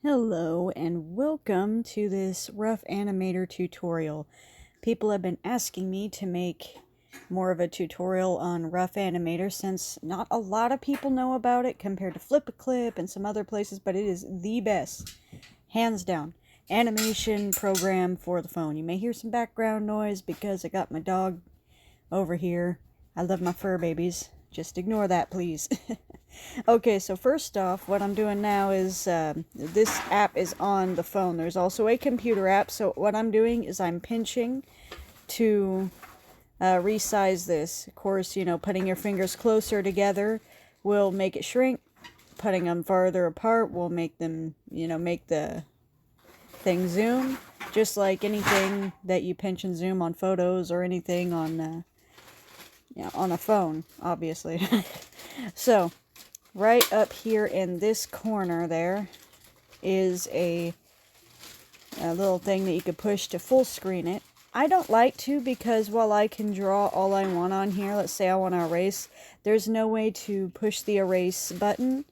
Hello and welcome to this rough animator tutorial. People have been asking me to make more of a tutorial on rough animator since not a lot of people know about it compared to Flip a Clip and some other places, but it is the best, hands down, animation program for the phone. You may hear some background noise because I got my dog over here. I love my fur babies. Just ignore that, please. Okay, so first off, what I'm doing now is, this app is on the phone. There's also a computer app, so what I'm doing is I'm pinching to resize this. Of course, you know, putting your fingers closer together will make it shrink. Putting them farther apart will make them, you know, make the thing zoom. Just like anything that you pinch and zoom on photos or anything on, on a phone, obviously. So, right up here in this corner there is a little thing that you could push to full screen it. I don't like to because while I can draw all I want on here, let's say I want to erase, there's no way to push the erase button.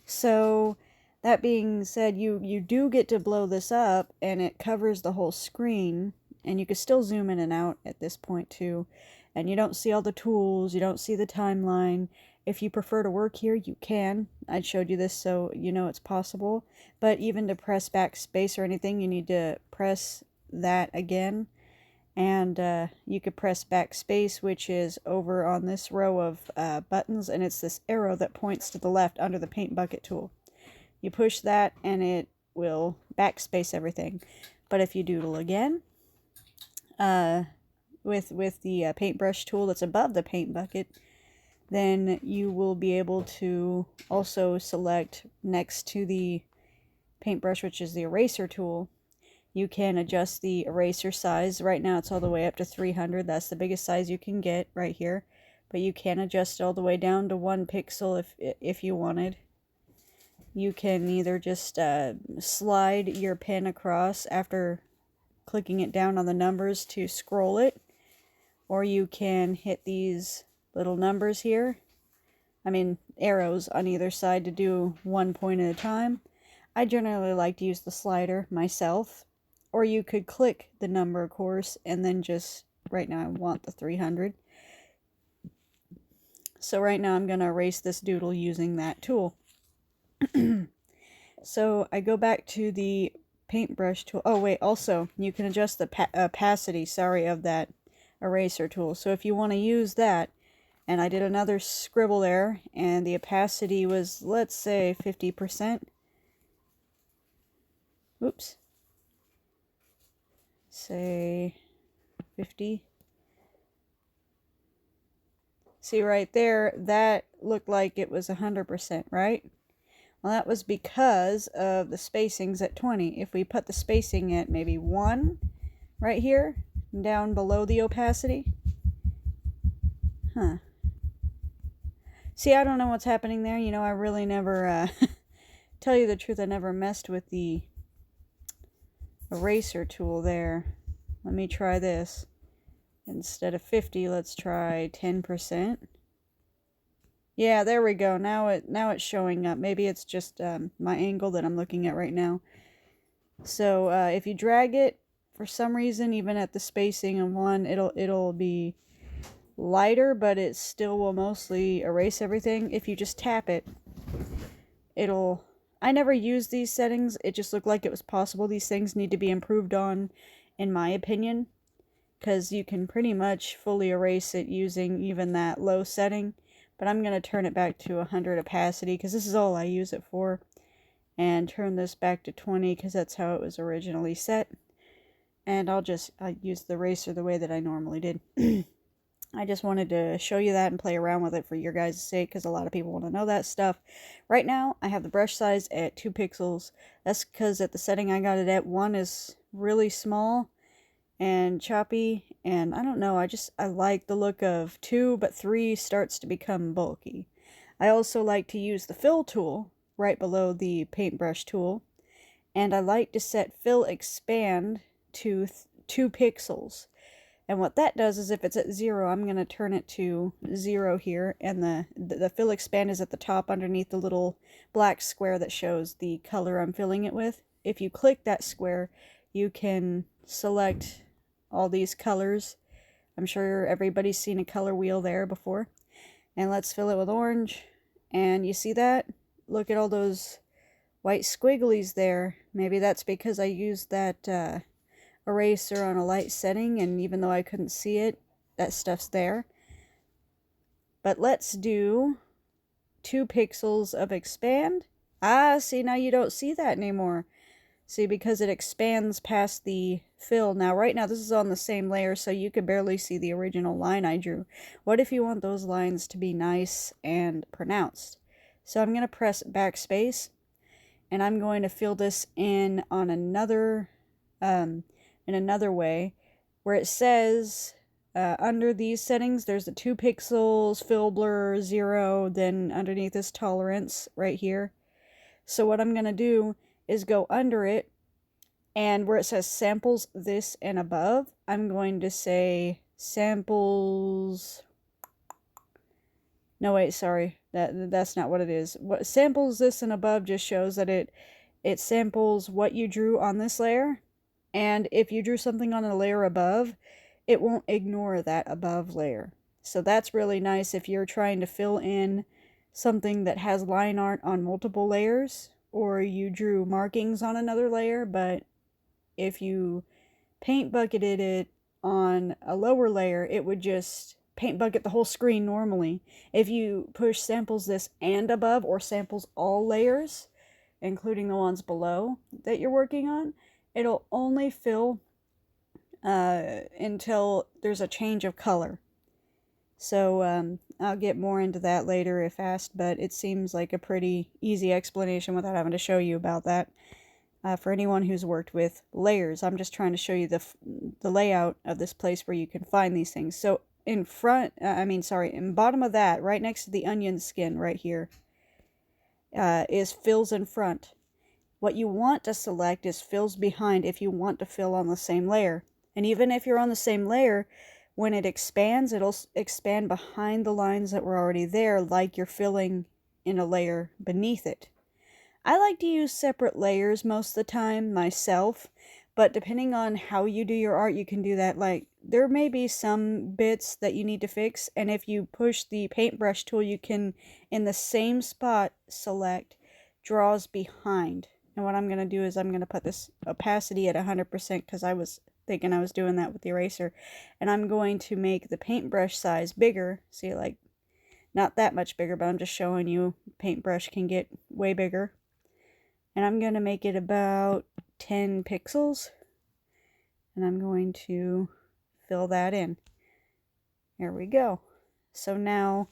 So that being said, you do get to blow this up and it covers the whole screen, and you can still zoom in and out at this point too. And you don't see all the tools, you don't see the timeline. If you prefer to work here, you can. I showed you this so you know it's possible. But even to press backspace or anything, you need to press that again. And you could press backspace, which is over on this row of buttons, and it's this arrow that points to the left under the paint bucket tool. You push that and it will backspace everything. But if you doodle again, with the paintbrush tool that's above the paint bucket, then you will be able to also select next to the paintbrush, which is the eraser tool. You can adjust the eraser size. Right now it's all the way up to 300. That's the biggest size you can get right here. But you can adjust it all the way down to 1 pixel if you wanted. You can either just slide your pen across after clicking it down on the numbers to scroll it, or you can hit these little numbers here, arrows on either side to do 1 point at a time. I generally like to use the slider myself, or you could click the number, of course, and then just, right now I want the 300. So right now I'm going to erase this doodle using that tool. So I go back to the paintbrush tool. Oh wait, also you can adjust the opacity, of that eraser tool. So if you want to use that, and I did another scribble there, and the opacity was, let's say, 50%. Oops. Say 50. See right there, that looked like it was 100%, right? Well, that was because of the spacings at 20. If we put the spacing at maybe 1 right here, down below the opacity. See, I don't know what's happening there. You know, I really never, tell you the truth, I never messed with the eraser tool there. Let me try this. Instead of 50, let's try 10%. Yeah, there we go. Now it's showing up. Maybe it's just my angle that I'm looking at right now. So if you drag it, for some reason, even at the spacing of 1, it'll be lighter, but it still will mostly erase everything. If you just tap it, I never used these settings. It just looked like it was possible. These things need to be improved on, in my opinion, because you can pretty much fully erase it using even that low setting. But I'm going to turn it back to 100 opacity because this is all I use it for, and turn this back to 20 because that's how it was originally set. And I'll use the eraser the way that I normally did. I just wanted to show you that and play around with it for your guys' sake, because a lot of people want to know that stuff. Right now, I have the brush size at 2 pixels. That's because at the setting I got it at, 1 is really small and choppy, and I don't know, I like the look of 2, but 3 starts to become bulky. I also like to use the fill tool right below the paintbrush tool, and I like to set fill expand to 2 pixels. And what that does is if it's at 0, I'm going to turn it to 0 here, and the fill expand is at the top underneath the little black square that shows the color I'm filling it with. If you click that square, you can select all these colors. I'm sure everybody's seen a color wheel there before. And let's fill it with orange. And you see that? Look at all those white squigglies there. Maybe that's because I used that eraser on a light setting, and even though I couldn't see it, that stuff's there. But let's do 2 pixels of expand. Ah, see, now you don't see that anymore. See, because it expands past the fill. Now, right now, this is on the same layer, so you could barely see the original line I drew. What if you want those lines to be nice and pronounced? So I'm going to press backspace, and I'm going to fill this in on another way, where it says under these settings, there's the 2 pixels, fill blur, 0, then underneath is tolerance right here. So what I'm going to do is go under it, and where it says samples this and above, I'm going to say samples. No, wait, sorry, that's not what it is. What samples this and above just shows that it samples what you drew on this layer, and if you drew something on a layer above, it won't ignore that above layer. So that's really nice if you're trying to fill in something that has line art on multiple layers, or you drew markings on another layer, but if you paint bucketed it on a lower layer, it would just paint bucket the whole screen normally. If you push samples this and above, or samples all layers, including the ones below that you're working on, it'll only fill until there's a change of color. So I'll get more into that later if asked, but it seems like a pretty easy explanation without having to show you about that. For anyone who's worked with layers, I'm just trying to show you the layout of this place where you can find these things. So in bottom of that, right next to the onion skin right here, is fills in front. What you want to select is fills behind if you want to fill on the same layer. And even if you're on the same layer, when it expands, it'll expand behind the lines that were already there, like you're filling in a layer beneath it. I like to use separate layers most of the time myself, but depending on how you do your art, you can do that. Like, there may be some bits that you need to fix, and if you push the paintbrush tool, you can, in the same spot, select draws behind. And what I'm going to do is I'm going to put this opacity at 100% because I was thinking I was doing that with the eraser. And I'm going to make the paintbrush size bigger. See, like, not that much bigger, but I'm just showing you paintbrush can get way bigger. And I'm going to make it about 10 pixels. And I'm going to fill that in. There we go. So now,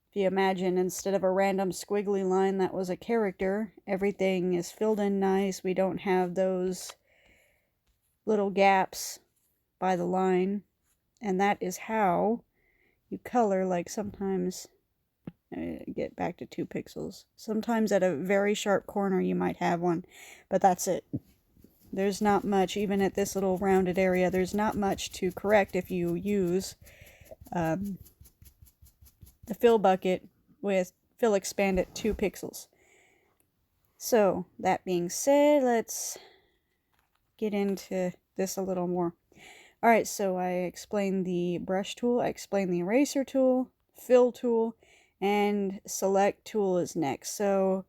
if you imagine, instead of a random squiggly line that was a character, everything is filled in nice. We don't have those little gaps by the line. And that is how you color. Like, sometimes, get back to 2 pixels. Sometimes at a very sharp corner you might have one, but that's it. There's not much, even at this little rounded area, there's not much to correct if you use the fill bucket with fill expand at 2 pixels. So, that being said, let's get into this a little more. Alright, so I explained the brush tool, I explained the eraser tool, fill tool, and select tool is next. So,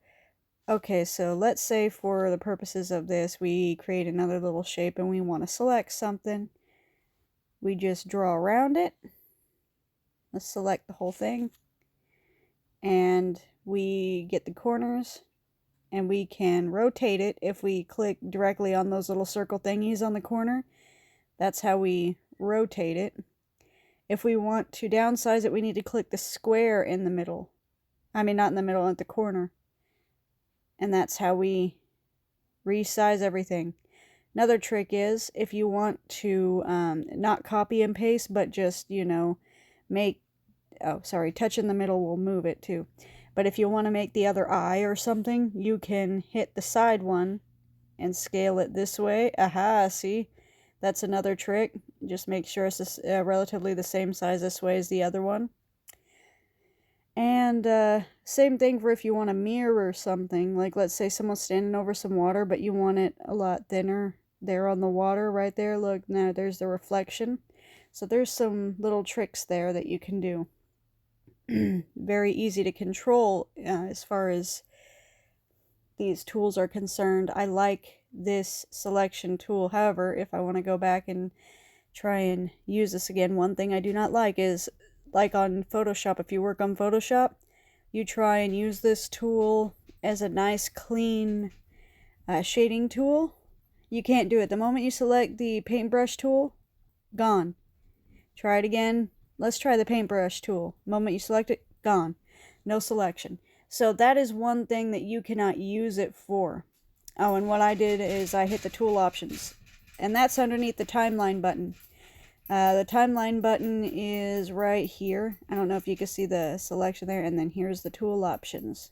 okay, so let's say for the purposes of this, we create another little shape and we want to select something. We just draw around it. Let's select the whole thing. And we get the corners. And we can rotate it if we click directly on those little circle thingies on the corner. That's how we rotate it. If we want to downsize it, we need to click the square in the middle. I mean, not in the middle, at the corner. And that's how we resize everything. Another trick is, if you want to not copy and paste, but just, touch in the middle will move it too. But if you want to make the other eye or something, you can hit the side one and scale it this way. Aha, see? That's another trick. Just make sure it's relatively the same size this way as the other one. And same thing for if you want to mirror something. Like, let's say someone's standing over some water, but you want it a lot thinner there on the water right there. Look, now there's the reflection. So there's some little tricks there that you can do. Very easy to control as far as these tools are concerned. I like this selection tool. However, if I want to go back and try and use this again, one thing I do not like is, like on Photoshop, if you work on Photoshop, you try and use this tool as a nice clean shading tool. You can't do it. The moment you select the paintbrush tool, gone. Try it again. Let's try the paintbrush tool. The moment you select it, gone. No selection. So that is one thing that you cannot use it for. Oh, and what I did is I hit the tool options, and that's underneath the timeline button. The timeline button is right here. I don't know if you can see the selection there, and then here's the tool options.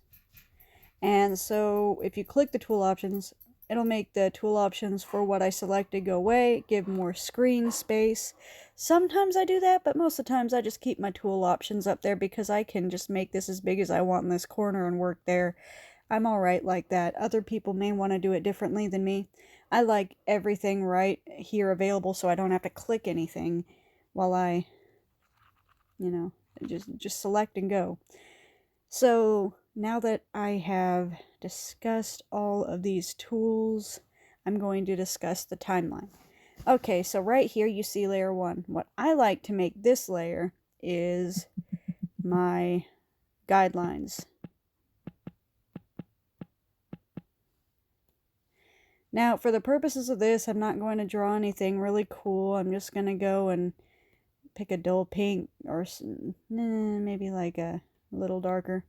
And so if you click the tool options, it'll make the tool options for what I selected go away, give more screen space. Sometimes I do that, but most of the times I just keep my tool options up there because I can just make this as big as I want in this corner and work there. I'm alright like that. Other people may want to do it differently than me. I like everything right here available so I don't have to click anything while I, just select and go. So now that I have discussed all of these tools, I'm going to discuss the timeline. Okay, so right here you see layer 1. What I like to make this layer is my guidelines. Now, for the purposes of this, I'm not going to draw anything really cool. I'm just going to go and pick a dull pink or maybe like a little darker.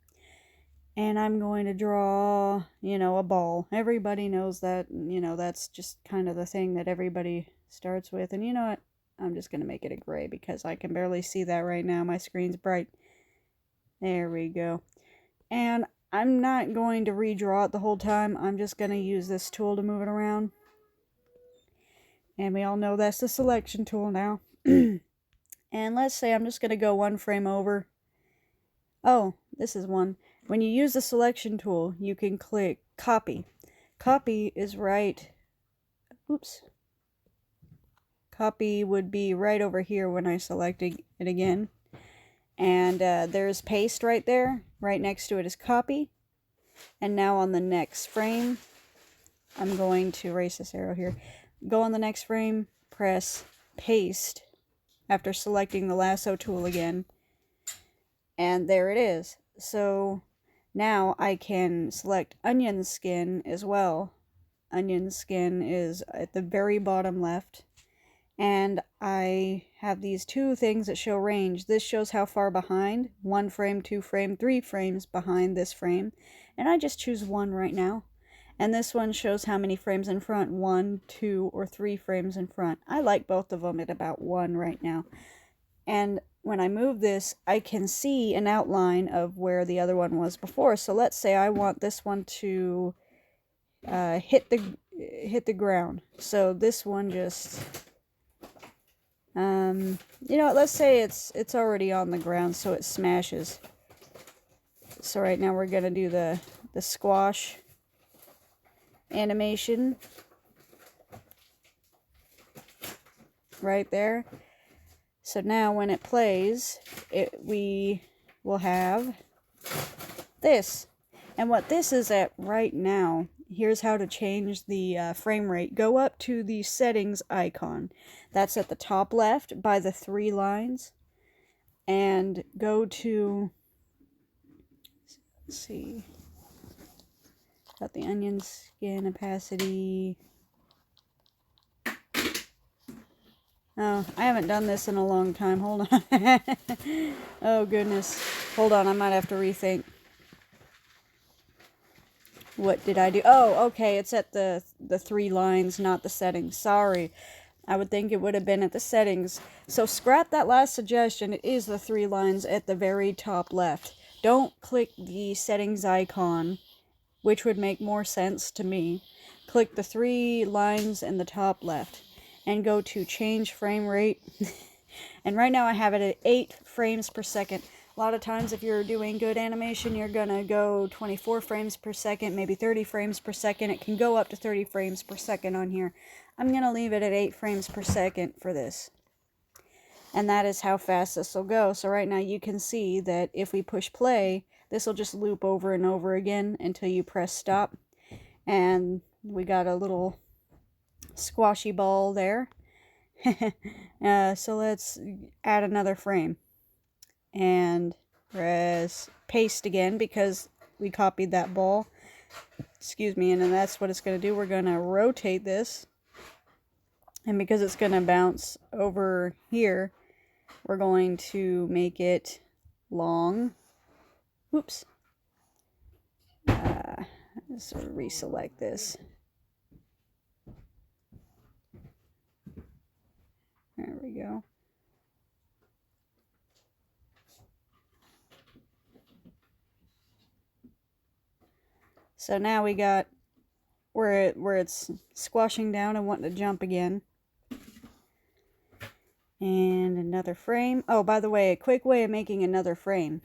And I'm going to draw, a ball. Everybody knows that, that's just kind of the thing that everybody starts with. And you know what? I'm just going to make it a gray because I can barely see that right now. My screen's bright. There we go. And I'm not going to redraw it the whole time. I'm just going to use this tool to move it around. And we all know that's the selection tool now. And let's say I'm just going to go one frame over. Oh, this is one. When you use the selection tool, you can click copy. Copy is right. Oops. Copy would be right over here when I selected it again. And there's paste right there. Right next to it is copy. And now on the next frame, I'm going to erase this arrow here. Go on the next frame, press paste after selecting the lasso tool again. And there it is. So now I can select onion skin as well. Onion skin is at the very bottom left. And I have these two things that show range. This shows how far behind. 1 frame, 2 frame, 3 frames behind this frame. And I just choose 1 right now. And this one shows how many frames in front. 1, 2, or 3 frames in front. I like both of them at about 1 right now. And when I move this, I can see an outline of where the other one was before. So let's say I want this one to hit the ground. So this one just... let's say it's already on the ground, so it smashes. So right now we're going to do the squash animation. Right there. So now when it plays, we will have this. And what this is at right now, here's how to change the frame rate. Go up to the settings icon. That's at the top left by the 3 lines. And go to, let's see, got the onion skin opacity. Oh, I haven't done this in a long time. Hold on. Oh, goodness. Hold on, I might have to rethink. What did I do? Oh, okay, it's at the 3 lines, not the settings. Sorry. I would think it would have been at the settings. So scrap that last suggestion. It is the 3 lines at the very top left. Don't click the settings icon, which would make more sense to me. Click the 3 lines in the top left. and go to change frame rate. And right now I have it at 8 frames per second. A lot of times if you're doing good animation, you're gonna go 24 frames per second, maybe 30 frames per second. It can go up to 30 frames per second on here. I'm gonna leave it at 8 frames per second for this. And that is how fast this will go. So right now you can see that if we push play, this will just loop over and over again until you press stop. And we got a little squashy ball there. So let's add another frame. And press paste again because we copied that ball. Excuse me, and then that's what it's going to do. We're going to rotate this. And because it's going to bounce over here, we're going to make it long. Whoops. So reselect this. There we go. So now we got where it's squashing down and wanting to jump again. And another frame. Oh, by the way, a quick way of making another frame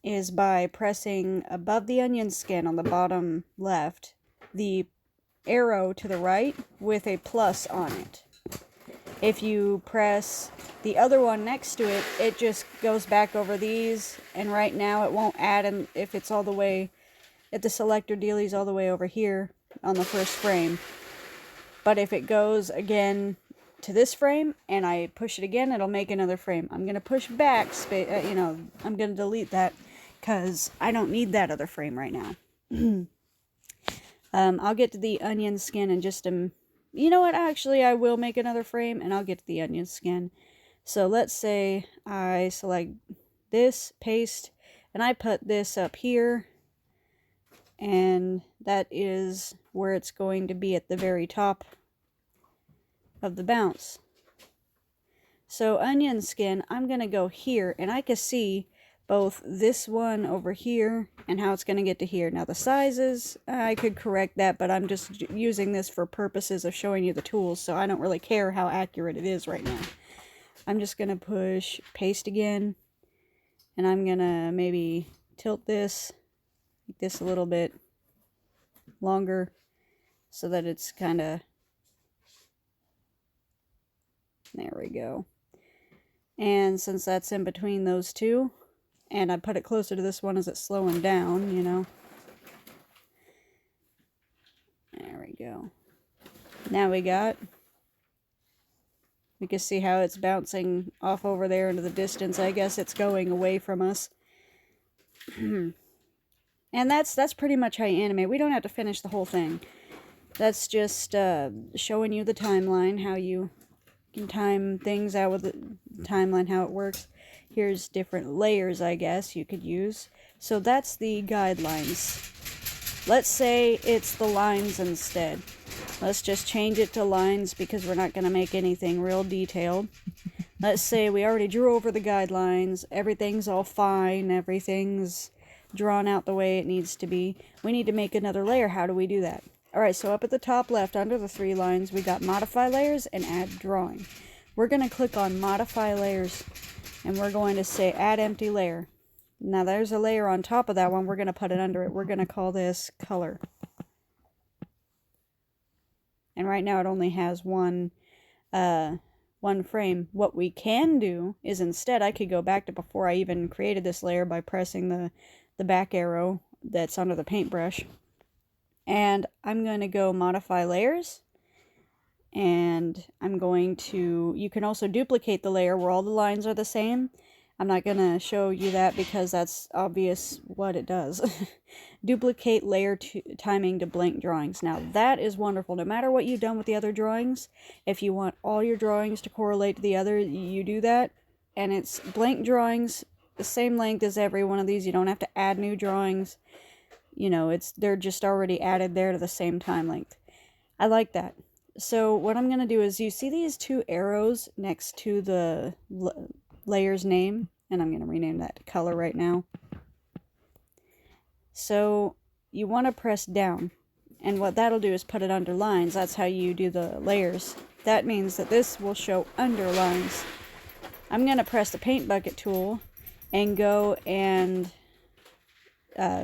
is by pressing above the onion skin on the bottom left, the arrow to the right with a plus on it. If you press the other one next to it, it just goes back over these, and right now it won't add, and if it's all the way, if the selector dealie's all the way over here on the first frame. But if it goes again to this frame and I push it again, it'll make another frame. I'm going to push backspace, I'm going to delete that because I don't need that other frame right now. I'll get to the onion skin in just a... You know what? Actually, I will make another frame and I'll get to the onion skin. So let's say I select this, paste, and I put this up here. And that is where it's going to be at the very top of the bounce. So onion skin, I'm going to go here, and I can see both this one over here and how it's going to get to here. Now the sizes, I could correct that, but I'm just using this for purposes of showing you the tools, so I don't really care how accurate it is right now. I'm just going to push paste again, and I'm going to maybe tilt this, make this a little bit longer so that it's kind of... There we go. And since that's in between those two, and I put it closer to this one as it's slowing down, you know. There we go. Now we can see how it's bouncing off over there into the distance. I guess it's going away from us. And that's pretty much how you animate. We don't have to finish the whole thing. That's just showing you the timeline, how you can time things out with the timeline, how it works. Here's different layers, I guess, you could use. So that's the guidelines. Let's say it's the lines instead. Let's just change it to lines because we're not going to make anything real detailed. Let's say we already drew over the guidelines. Everything's all fine. Everything's drawn out the way it needs to be. We need to make another layer. How do we do that? Alright, so up at the top left under the 3 lines, we got modify layers and add drawing. We're going to click on modify layers, and we're going to say add empty layer. Now there's a layer on top of that one. We're going to put it under it. We're going to call this color. And right now it only has one frame. What we can do is instead I could go back to before I even created this layer by pressing the back arrow that's under the paintbrush. And I'm going to go modify layers. And I'm going to, you can also duplicate the layer where all the lines are the same. I'm not going to show you that because that's obvious what it does. Duplicate layer timing to blank drawings. Now that is wonderful. No matter what you've done with the other drawings, if you want all your drawings to correlate to the other, you do that. And it's blank drawings, the same length as every one of these. You don't have to add new drawings. You know, they're just already added there to the same time length. I like that. So what I'm going to do is, you see these 2 arrows next to the layer's name? And I'm going to rename that to color right now. So you want to press down. And what that'll do is put it under lines. That's how you do the layers. That means that this will show under lines. I'm going to press the paint bucket tool and go and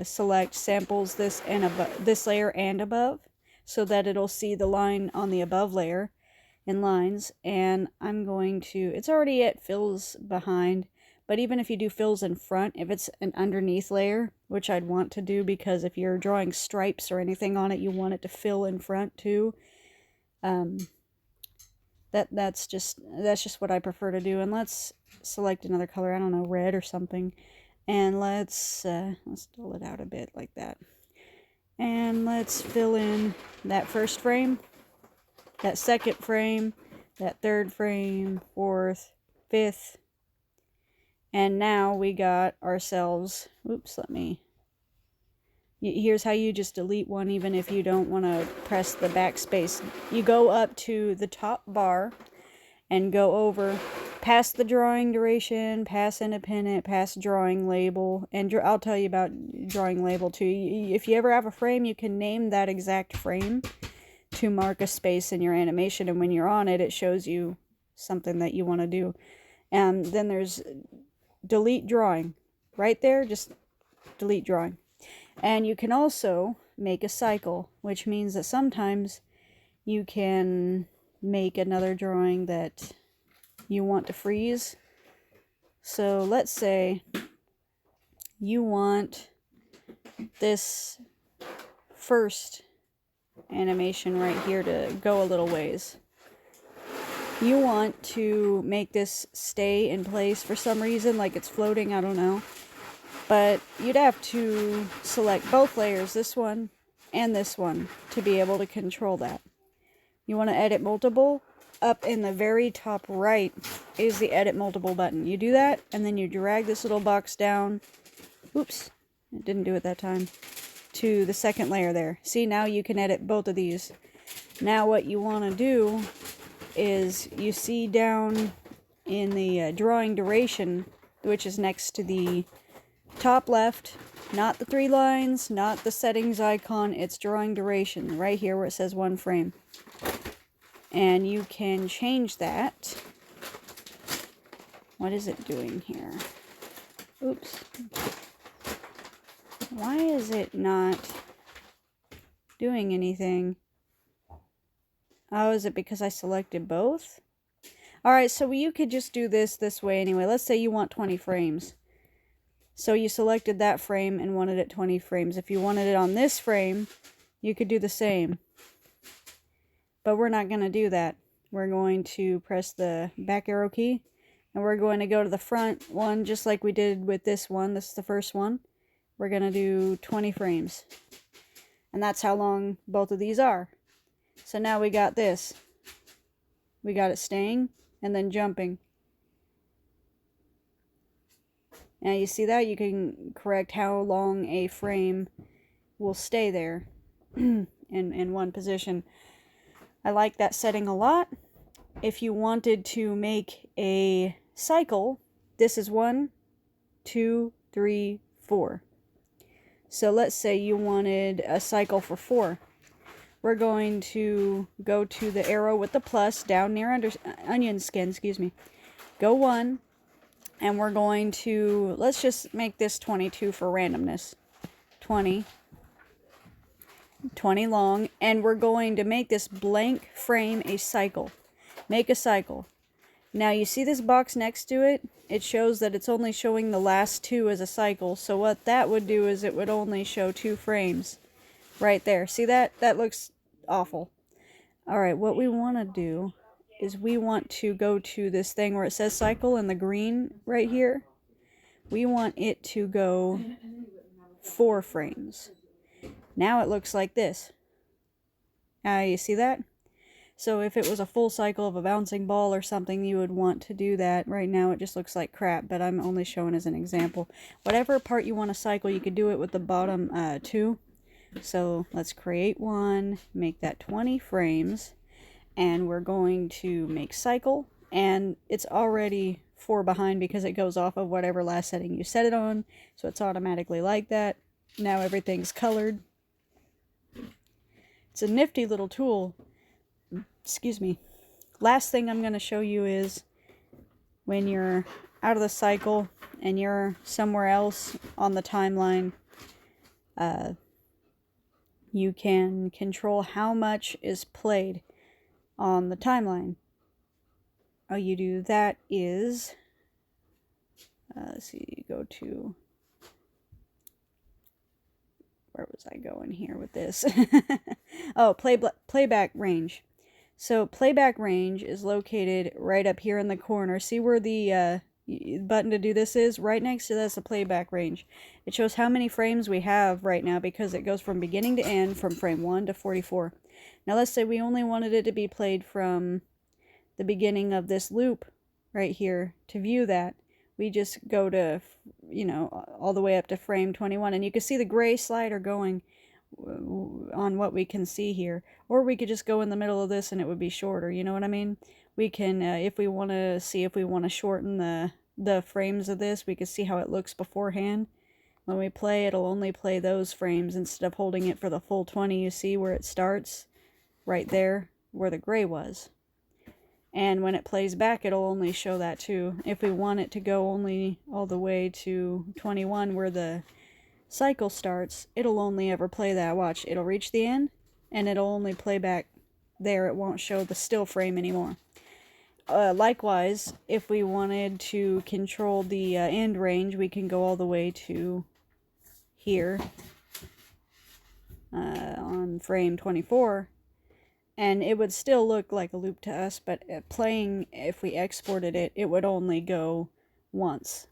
select samples this and this layer and above, so that it'll see the line on the above layer in lines. And I'm going to, it's already at fills behind, but even if you do fills in front, if it's an underneath layer, which I'd want to do because if you're drawing stripes or anything on it, you want it to fill in front too. That's just what I prefer to do. And let's select another color, I don't know, red or something. And let's dull it out a bit like that. And let's fill in that first frame, that second frame, that third frame, fourth, fifth. And now we got ourselves, oops, here's how you just delete one even if you don't want to press the backspace. You go up to the top bar and go over past the drawing duration, past independent, past drawing label, and I'll tell you about drawing label too. If you ever have a frame, you can name that exact frame to mark a space in your animation, and when you're on it, it shows you something that you want to do. And then there's delete drawing. Right there, just delete drawing. And you can also make a cycle, which means that sometimes you can make another drawing that you want to freeze. So let's say you want this first animation right here to go a little ways. You want to make this stay in place for some reason, like it's floating, I don't know. But you'd have to select both layers, this one and this one, to be able to control that. You want to edit multiple. Up in the very top right is the edit multiple button. You do that, and then you drag this little box down. Oops, it didn't do it that time. To the second layer there. See, now you can edit both of these. Now what you want to do is, you see down in the drawing duration, which is next to the top left, not the 3 lines, not the settings icon, it's drawing duration, right here where it says 1 frame. And you can change that. What is it doing here? Oops. Why is it not doing anything? Oh, is it because I selected both? Alright, so you could just do this way anyway. Let's say you want 20 frames. So you selected that frame and wanted it 20 frames. If you wanted it on this frame, you could do the same. But we're not going to do that. We're going to press the back arrow key, and we're going to go to the front one just like we did with this one. This is the first one. We're going to do 20 frames. And that's how long both of these are. So now we got this. We got it staying and then jumping. Now you see that? You can correct how long a frame will stay there in one position. I like that setting a lot. If you wanted to make a cycle, this is 1, 2, 3, 4. So let's say you wanted a cycle for 4. We're going to go to the arrow with the plus down near onion skin, excuse me. Go 1, and we're going to, let's just make this 22 for randomness. 20 long, and we're going to make this blank frame a cycle. Make a cycle. Now you see this box next to it? It shows that it's only showing the last 2 as a cycle. So what that would do is it would only show 2 frames. Right there. See that? That looks awful. Alright, what we want to do is we want to go to this thing where it says cycle in the green right here. We want it to go 4 frames. Now it looks like this. You see that? So if it was a full cycle of a bouncing ball or something, you would want to do that. Right now it just looks like crap, but I'm only showing as an example. Whatever part you want to cycle, you could do it with the bottom 2. So let's create one, make that 20 frames, and we're going to make cycle. And it's already 4 behind because it goes off of whatever last setting you set it on. So it's automatically like that. Now everything's colored. It's a nifty little tool. Excuse me. Last thing I'm going to show you is when you're out of the cycle and you're somewhere else on the timeline, you can control how much is played on the timeline. All you do that is, let's see, go to, where was I going here with this? Oh, playback range. So playback range is located right up here in the corner. See where the button to do this is? Right next to that's the playback range. It shows how many frames we have right now because it goes from beginning to end from frame 1 to 44. Now let's say we only wanted it to be played from the beginning of this loop right here. To view that, we just go to, you know, all the way up to frame 21, and you can see the gray slider going on what we can see here. Or we could just go in the middle of this and it would be shorter, you know what I mean? We can, if we want to see if we want to shorten the frames of this, we can see how it looks beforehand. When we play, it'll only play those frames instead of holding it for the full 20. You see where it starts? Right there, where the gray was. And when it plays back, it'll only show that too. If we want it to go only all the way to 21, where the cycle starts, it'll only ever play that. Watch, it'll reach the end, and it'll only play back there. It won't show the still frame anymore. Likewise, if we wanted to control the end range, we can go all the way to here on frame 24. And it would still look like a loop to us, but playing, if we exported it, it would only go once.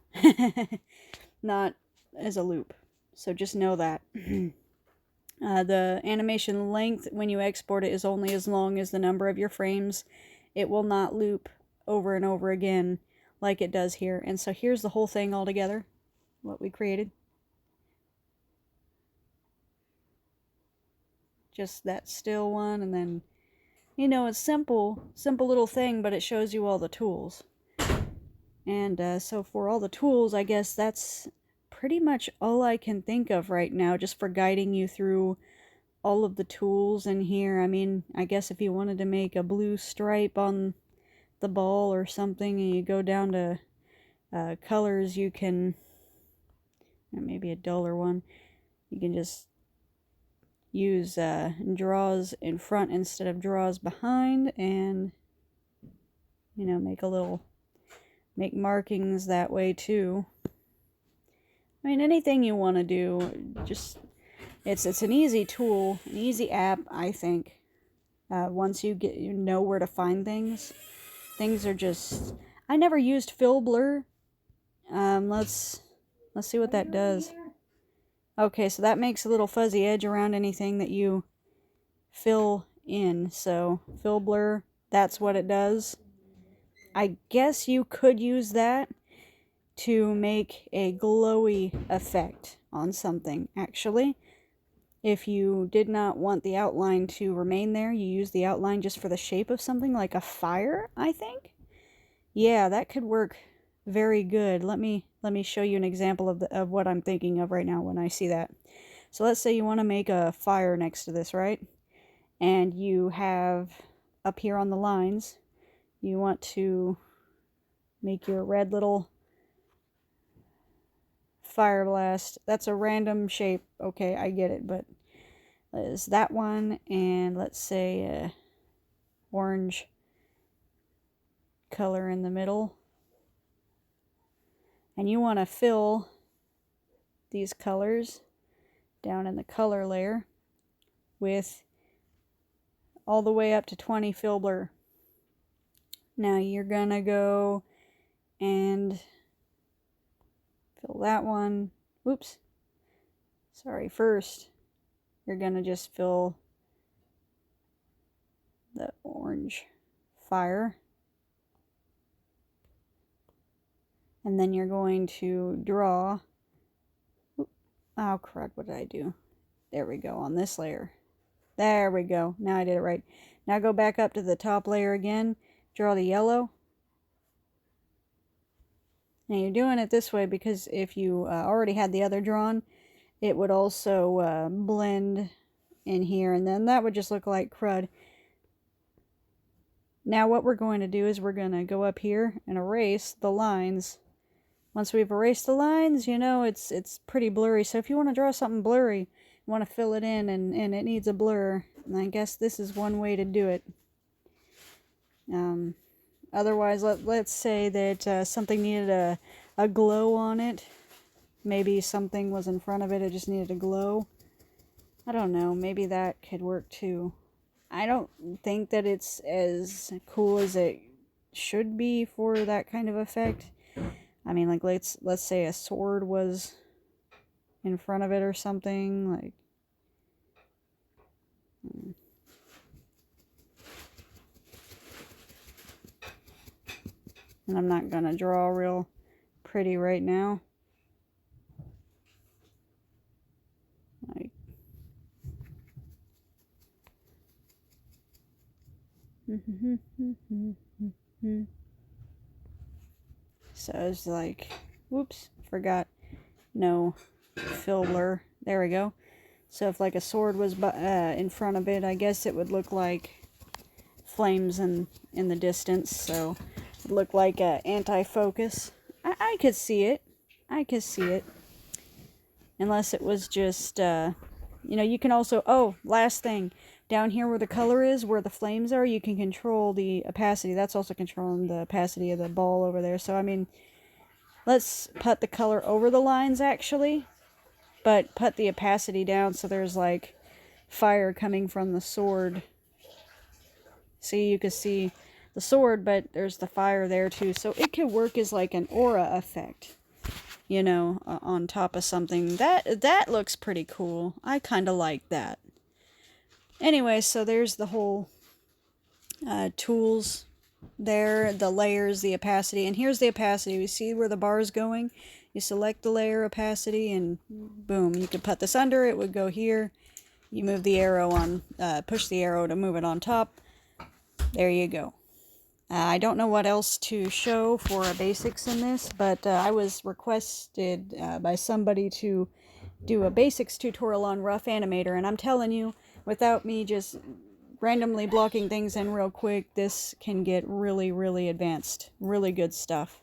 Not as a loop. So just know that. The animation length, when you export it, is only as long as the number of your frames. It will not loop over and over again like it does here. And so here's the whole thing all together, what we created. Just that still one, and then, you know, it's simple little thing, but it shows you all the tools. And so for all the tools, I guess that's pretty much all I can think of right now, just for guiding you through all of the tools in here. I mean, I guess if you wanted to make a blue stripe on the ball or something, and you go down to colors, you can, maybe a duller one, you can just use draws in front instead of draws behind, and, you know, make markings that way too. I mean, anything you want to do, just, it's an easy tool, an easy app, I think. Once you know where to find things are just, I never used fill blur. Let's see what that does. Okay, so that makes a little fuzzy edge around anything that you fill in. So fill blur, that's what it does. I guess you could use that to make a glowy effect on something, actually. If you did not want the outline to remain there, you use the outline just for the shape of something, like a fire, I think. Yeah, that could work very good. Let me show you an example of what I'm thinking of right now when I see that. So let's say you want to make a fire next to this, right? And you have up here on the lines, you want to make your red little fire blast. That's a random shape. Okay, I get it, but there's that one, and let's say orange color in the middle. And you want to fill these colors down in the color layer with all the way up to 20 fill blur. Now you're gonna go and fill that one. Oops. Sorry, first you're gonna just fill the orange fire. And then you're going to draw. Oh crud, what did I do? There we go, on this layer. There we go. Now I did it right. Now go back up to the top layer again. Draw the yellow. Now you're doing it this way because if you already had the other drawn, it would also blend in here, and then that would just look like crud. Now what we're going to do is we're going to go up here and erase the lines. Once we've erased the lines, you know, it's pretty blurry. So if you want to draw something blurry, you want to fill it in and it needs a blur, and I guess this is one way to do it. Otherwise, let's say that something needed a glow on it. Maybe something was in front of it, it just needed a glow. I don't know, maybe that could work too. I don't think that it's as cool as it should be for that kind of effect. I mean, like, let's say a sword was in front of it or something, like... And I'm not gonna draw real pretty right now. Like... So it's like, whoops, forgot, no fill blur. There we go. So if like a sword was in front of it, I guess it would look like flames in the distance. So it would look like anti-focus. I could see it. I could see it. Unless it was just, you know, you can also, oh, last thing. Down here where the color is, where the flames are, you can control the opacity. That's also controlling the opacity of the ball over there. So, I mean, let's put the color over the lines, actually. But put the opacity down so there's, like, fire coming from the sword. See, you can see the sword, but there's the fire there, too. So it could work as, like, an aura effect, you know, on top of something. That looks pretty cool. I kind of like that. Anyway, so there's the whole tools there, the layers, the opacity, and here's the opacity. You see where the bar is going? You select the layer opacity, and boom, you could put this under, it would go here. You move the arrow on, push the arrow to move it on top. There you go. I don't know what else to show for a basics in this, but I was requested by somebody to do a basics tutorial on Rough Animator, and I'm telling you, without me just randomly blocking things in real quick, this can get really, really advanced. Really good stuff.